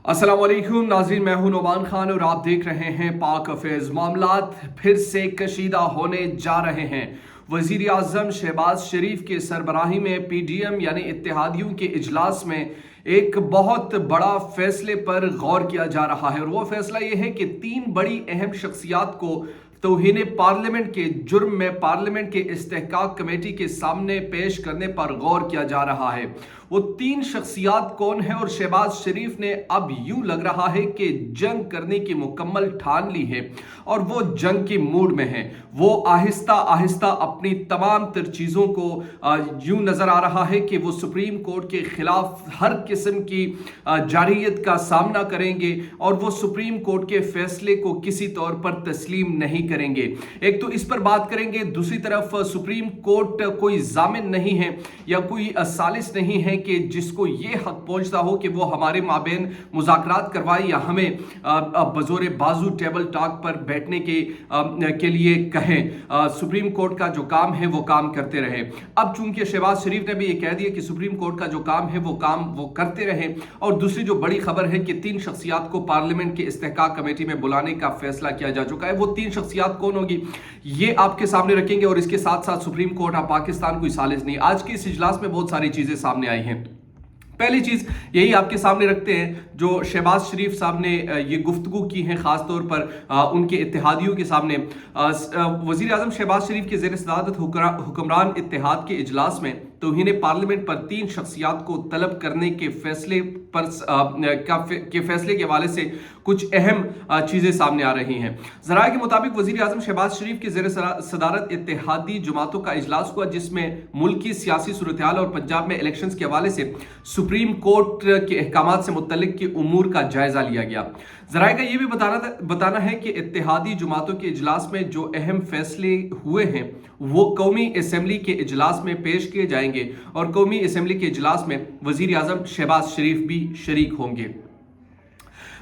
अस्सलाम वालेकुम नाज़रीन, मैं हूं नोमान खान और आप देख रहे हैं पाक अफेज। मामलात फिर से कशीदा होने जा रहे हैं। वज़ीर आज़म शहबाज शरीफ के सरबराही में पीडीएम यानी इत्तेहादियों के इजलास में एक बहुत बड़ा फैसले पर गौर किया जा रहा है और वो फैसला ये है कि 3 बड़ी अहम शख्सियात को तौहीन पार्लियामेंट के जुर्म में पार्लियामेंट के इस्तेहकाक कमेटी के सामने पेश करने पर गौर किया जा रहा है। वो 3 शख्सियात कौन है? और शहबाज शरीफ ने अब यूं लग रहा है कि जंग करने की मुकम्मल ठान ली है और वो जंग की मूड में है। वो आहिस्ता आहिस्ता अपनी तमाम तर चीज़ों को यूं नज़र आ रहा है कि वो सुप्रीम कोर्ट के खिलाफ हर किस्म की जारहियत का सामना करेंगे और वो सुप्रीम कोर्ट के फैसले को किसी तौर पर तस्लीम नहीं करेंगे। एक तो इस पर बात करेंगे, दूसरी तरफ सुप्रीम कोर्ट कोई जामिन नहीं है या कोई सालिस नहीं है कि जिसको ये हक पहुंचता हो कि वो हमारे माबेन मुज़ाकरात करवाए या हमें बज़ोरे बाजू टेबल टॉक पर बैठने के लिए कहें। सुप्रीम कोर्ट का जो काम है वो काम करते रहे। अब चूंकि शहबाज शरीफ ने भी ये कह दिया कि सुप्रीम कोर्ट का जो काम है वो काम वो करते रहे। और दूसरी जो बड़ी खबर है कि 3 शख्सियात को पार्लियामेंट के इस्तेहकाक कमेटी में बुलाने का फैसला किया जा चुका है। वो 3 शख्सियात कौन होगी ये आपके सामने रखेंगे और इसके साथ साथ सुप्रीम कोर्ट ऑफ पाकिस्तान कोई सालिस नहीं। आज के इस इजलास में बहुत सारी चीजें सामने आई हैं। पहली चीज यही आपके सामने रखते हैं जो शहबाज शरीफ साहब ने ये गुफ्तगू की है, खास तौर पर उनके इत्तेहादियों के सामने। वजीर आजम शहबाज शरीफ के ज़ेर सदारत हुक्मरान इत्तेहाद के इजलास में तौहीन पार्लियामेंट पर 3 शख्सियात को तलब करने के फैसले के हवाले से कुछ अहम चीज़ें सामने आ रही हैं। ज़राए के मुताबिक वज़ीर आज़म शहबाज शरीफ के ज़ेर सदारत इत्तेहादी जमातों का इजलास हुआ जिसमें मुल्क की सियासी सूरत हाल और पंजाब में इलेक्शंस के हवाले से सुप्रीम कोर्ट के अहकामात से मुतल्लिक के उमूर का जायजा लिया गया। ज़राए का ये भी बताना है कि इत्तेहादी जमातों के इजलास में जो अहम फैसले हुए हैं वो कौमी असम्बली के इजलास में पेश किए जाएंगे और कौमी असम्बली के इजलास में वज़ीर आज़म शहबाज शरीफ भी शरीक होंगे।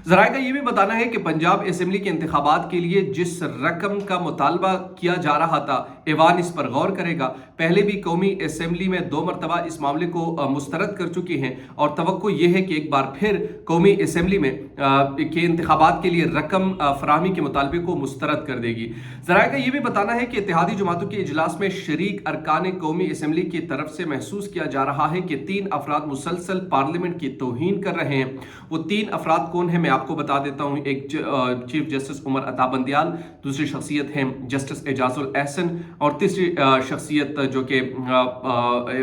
ज़राए का ये भी बताना है कि पंजाब असम्बली के इंतखाबात के लिए जिस रकम का मुतालबा किया जा रहा था ऐवान इस पर गौर करेगा। पहले भी कौमी असम्बली में 2 मरतबा इस मामले को मुस्तरद कर चुकी हैं और तवक्को ये है कि एक बार फिर कौमी असम्बली में के इंतखाबात के लिए रकम फराहमी के मुतालबे को मुस्तरद कर देगी। ज़राए का ये भी बताना है कि इत्तेहादी जमातों के इजलास में शरीक अरकान कौमी असम्बली की तरफ से महसूस किया जा रहा है कि 3 अफराद मुसलसल पार्लियामेंट की तौहीन कर रहे हैं। वो 3 अफराद कौन है मैं आपको बता देता हूं। एक चीफ जस्टिस उमर अता बंदियाल, दूसरी शख्सियत है जस्टिस एजाजुल एहसन और तीसरी शख्सियत जो कि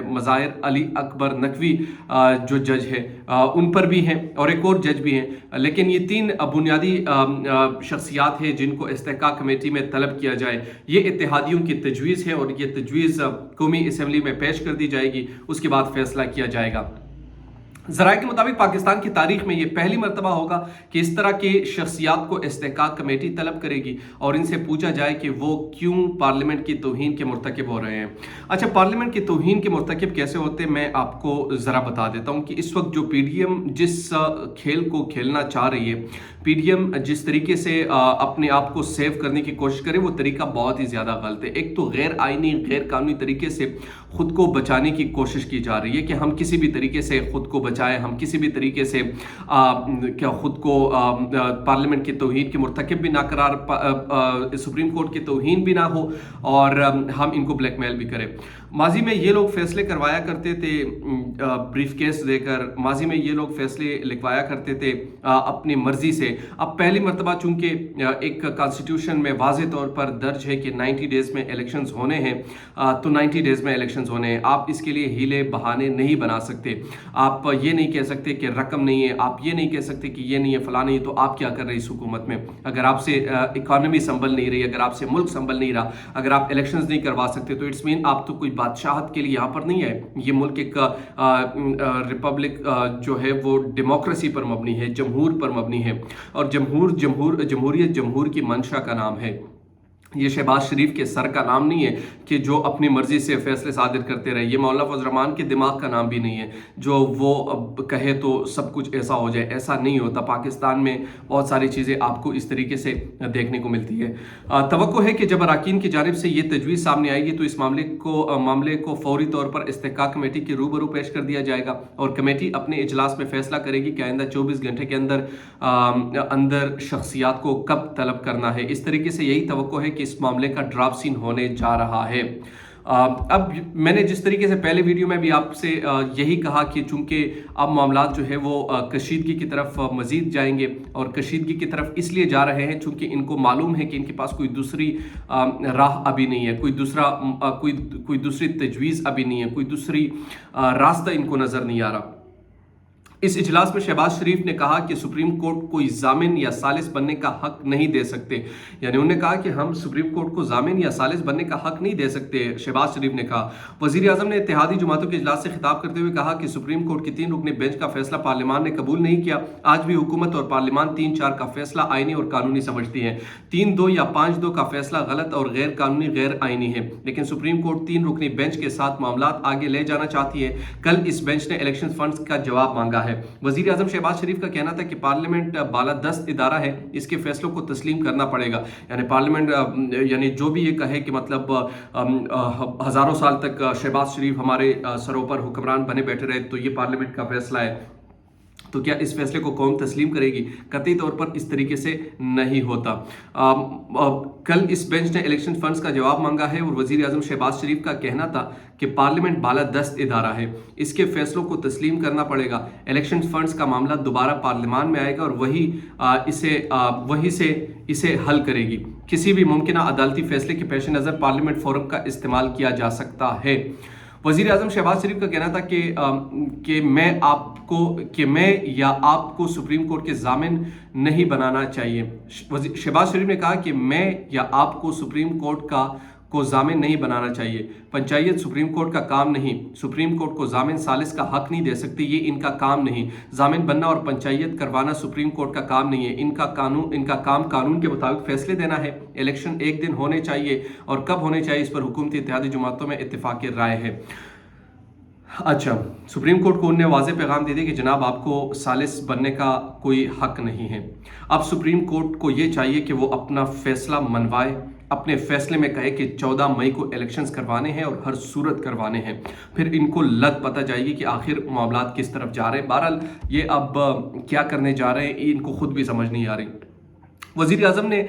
मज़ाहिर अली अकबर नकवी जो जज है उन पर भी हैं और एक और जज भी हैं। लेकिन ये 3 बुनियादी शख्सियात हैं जिनको इस्तेहकाक कमेटी में तलब किया जाए। ये इत्तेहादियों की तजवीज़ है और ये तजवीज़ कौमी असम्बली में पेश कर दी जाएगी, उसके बाद फैसला किया जाएगा। ज़राए के मुताबिक पाकिस्तान की तारीख में ये पहली मरतबा होगा कि इस तरह के शख्सियात को इस्तेहकाक कमेटी तलब करेगी और इनसे पूछा जाए कि वो क्यों पार्लियामेंट की तौहीन के मुर्तकिब हो रहे हैं। अच्छा, पार्लियामेंट की तौहीन के मुर्तकिब कैसे होते हैं मैं आपको ज़रा बता देता हूँ कि इस वक्त जो पीडीएम जिस खेल को खेलना चाह रही है, पीडीएम जिस तरीके से अपने आप को सेव करने की कोशिश करे वो तरीका बहुत ही ज़्यादा गलत है। एक तो गैर आइनी गैर कानूनी तरीके से खुद को बचाने की कोशिश की जा रही है कि हम किसी भी तरीके से खुद को बचाएं, हम किसी भी तरीके से क्या खुद को पार्लियामेंट की तौहीन के मुर्तकिब भी ना करार, सुप्रीम कोर्ट की तौहीन भी ना हो और हम इनको ब्लैकमेल भी करें। माजी में ये लोग फैसले करवाया करते थे ब्रीफ केस देकर, माजी में ये लोग फैसले लिखवाया करते थे अपनी मर्जी से। अब पहली मरतबा चूंकि एक कॉन्स्टिट्यूशन में वाज़े तौर पर दर्ज है कि 90 डेज़ में इलेक्शंस होने हैं तो 90 डेज़ में इलेक्शंस होने हैं। आप इसके लिए हीले बहाने नहीं बना सकते। आप ये नहीं कह सकते कि रकम नहीं है, आप ये नहीं कह सकते कि ये नहीं है, फला नहीं है, तो आप क्या कर रहे हैं इस हुकूमत में? अगर आपसे इकॉनमी संभल नहीं रही, अगर आपसे मुल्क संभल नहीं रहा, अगर आप इलेक्शंस नहीं करवा सकते तो इट्स मीन आप तो कोई बादशाहत के लिए यहाँ पर नहीं है। ये मुल्क एक रिपब्लिक जो है वो डेमोक्रेसी पर मबनी है, जमहूर पर मबनी है और जमहूरियत जमहूर की मंशा का नाम है। یہ شہباز شریف کے سر کا نام نہیں ہے کہ جو اپنی مرضی سے فیصلے صادر کرتے رہے، یہ مولانا فضل الرحمان کے دماغ کا نام بھی نہیں ہے جو وہ اب کہے تو سب کچھ ایسا ہو جائے، ایسا نہیں ہوتا۔ پاکستان میں بہت ساری چیزیں آپ کو اس طریقے سے دیکھنے کو ملتی ہے۔ توقع ہے کہ جب اراکین کی جانب سے یہ تجویز سامنے آئے گی تو اس معاملے کو فوری طور پر استحقاق کمیٹی کے روبرو پیش کر دیا جائے گا اور کمیٹی اپنے اجلاس میں فیصلہ کرے گی کہ آئندہ 24 گھنٹے کے اندر شخصیات کو کب طلب کرنا ہے۔ اس طریقے سے یہی توقع ہے کہ اس معاملے کا ڈراپ سین ہونے جا رہا ہے۔ اب میں نے جس طریقے سے پہلے ویڈیو میں بھی آپ سے یہی کہا کہ چونکہ اب معاملات جو ہے وہ کشیدگی کی طرف مزید جائیں گے، اور کشیدگی کی طرف اس لیے جا رہے ہیں چونکہ ان کو معلوم ہے کہ ان کے پاس کوئی دوسری راہ ابھی نہیں ہے، کوئی دوسری تجویز ابھی نہیں ہے، کوئی دوسری راستہ ان کو نظر نہیں آ رہا۔ اس اجلاس میں شہباز شریف نے کہا کہ سپریم کورٹ کوئی ضامن یا ثالث بننے کا حق نہیں دے سکتے، یعنی انہوں نے کہا کہ ہم سپریم کورٹ کو ضامن یا ثالث بننے کا حق نہیں دے سکتے، شہباز شریف نے کہا۔ وزیر اعظم نے اتحادی جماعتوں کے اجلاس سے خطاب کرتے ہوئے کہا کہ سپریم کورٹ کی 3 رکنی بینچ کا فیصلہ پارلیمان نے قبول نہیں کیا۔ آج بھی حکومت اور پارلیمان 3-4 کا فیصلہ آئینی اور قانونی سمجھتی ہیں۔ 3-2 یا 5-2 کا فیصلہ غلط اور غیر قانونی، غیر آئینی ہے، لیکن سپریم کورٹ 3 رکنی بینچ کے ساتھ معاملات آگے لے جانا چاہتی ہے۔ کل اس بینچ نے الیکشن فنڈز کا جواب مانگا ہے۔ وزیر اعظم شہباز شریف کا کہنا تھا کہ پارلیمنٹ بالادست ادارہ ہے، اس کے فیصلوں کو تسلیم کرنا پڑے گا، یعنی پارلیمنٹ یعنی جو بھی یہ کہے کہ مطلب ہزاروں سال تک شہباز شریف ہمارے سروں پر حکمران بنے بیٹھے رہے تو یہ پارلیمنٹ کا فیصلہ ہے، تو کیا اس فیصلے کو قوم تسلیم کرے گی؟ قطعی طور پر اس طریقے سے نہیں ہوتا۔ کل اس بینچ نے الیکشن فنڈز کا جواب مانگا ہے اور وزیر اعظم شہباز شریف کا کہنا تھا کہ پارلیمنٹ بالادست ادارہ ہے، اس کے فیصلوں کو تسلیم کرنا پڑے گا۔ الیکشن فنڈز کا معاملہ دوبارہ پارلیمان میں آئے گا اور وہی سے اسے حل کرے گی۔ کسی بھی ممکنہ عدالتی فیصلے کے پیش نظر پارلیمنٹ فورم کا استعمال کیا جا سکتا ہے۔ وزیر اعظم شہباز شریف کا کہنا تھا کہ میں یا آپ کو سپریم کورٹ کے ضامن نہیں بنانا چاہیے۔ شہباز شریف نے کہا کہ میں یا آپ کو سپریم کورٹ کو ضامن نہیں بنانا چاہیے۔ پنچایت سپریم کورٹ کا کام نہیں، سپریم کورٹ کو ضامن ثالث کا حق نہیں دے سکتی، یہ ان کا کام نہیں۔ ضامن بننا اور پنچایت کروانا سپریم کورٹ کا کام نہیں ہے، ان کا کام قانون کے مطابق فیصلے دینا ہے۔ الیکشن ایک دن ہونے چاہیے اور کب ہونے چاہیے اس پر حکومتی اتحادی جماعتوں میں اتفاق رائے ہے۔ اچھا، سپریم کورٹ کو انہیں واضح پیغام دے دیا کہ جناب آپ کو ثالث بننے کا کوئی حق نہیں ہے۔ اب سپریم کورٹ کو یہ چاہیے کہ وہ اپنا فیصلہ منوائے، اپنے فیصلے میں کہے کہ 14 مئی کو الیکشنز کروانے ہیں اور ہر صورت کروانے ہیں، پھر ان کو لت پتہ جائے گی کہ آخر معاملات کس طرف جا رہے ہیں۔ بہرحال یہ اب کیا کرنے جا رہے ہیں ان کو خود بھی سمجھ نہیں آ رہی۔ وزیر اعظم نے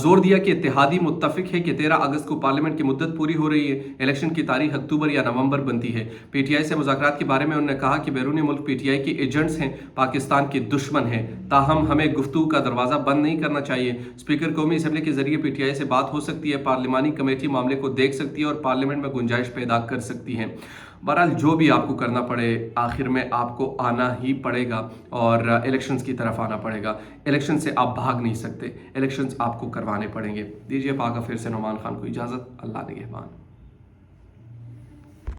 زور دیا کہ اتحادی متفق ہے کہ 13 اگست کو پارلیمنٹ کی مدت پوری ہو رہی ہے، الیکشن کی تاریخ اکتوبر یا نومبر بنتی ہے۔ پی ٹی آئی سے مذاکرات کے بارے میں انہوں نے کہا کہ بیرون ملک پی ٹی آئی کے ایجنٹس ہیں، پاکستان کے دشمن ہیں، تاہم ہمیں گفتگو کا دروازہ بند نہیں کرنا چاہیے۔ اسپیکر قومی اسمبلی کے ذریعے پی ٹی آئی سے بات ہو سکتی ہے، پارلیمانی کمیٹی معاملے کو دیکھ سکتی ہے اور پارلیمنٹ میں گنجائش پیدا کر سکتی ہے۔ بہرحال جو بھی آپ کو کرنا پڑے آخر میں آپ کو آنا ہی پڑے گا اور الیکشنز کی طرف آنا پڑے گا۔ الیکشن سے آپ بھاگ نہیں سکتے، الیکشنز آپ کو کروانے پڑیں گے۔ دیجیے پاک پھر سے نعمان خان کو اجازت، اللہ نگہبان۔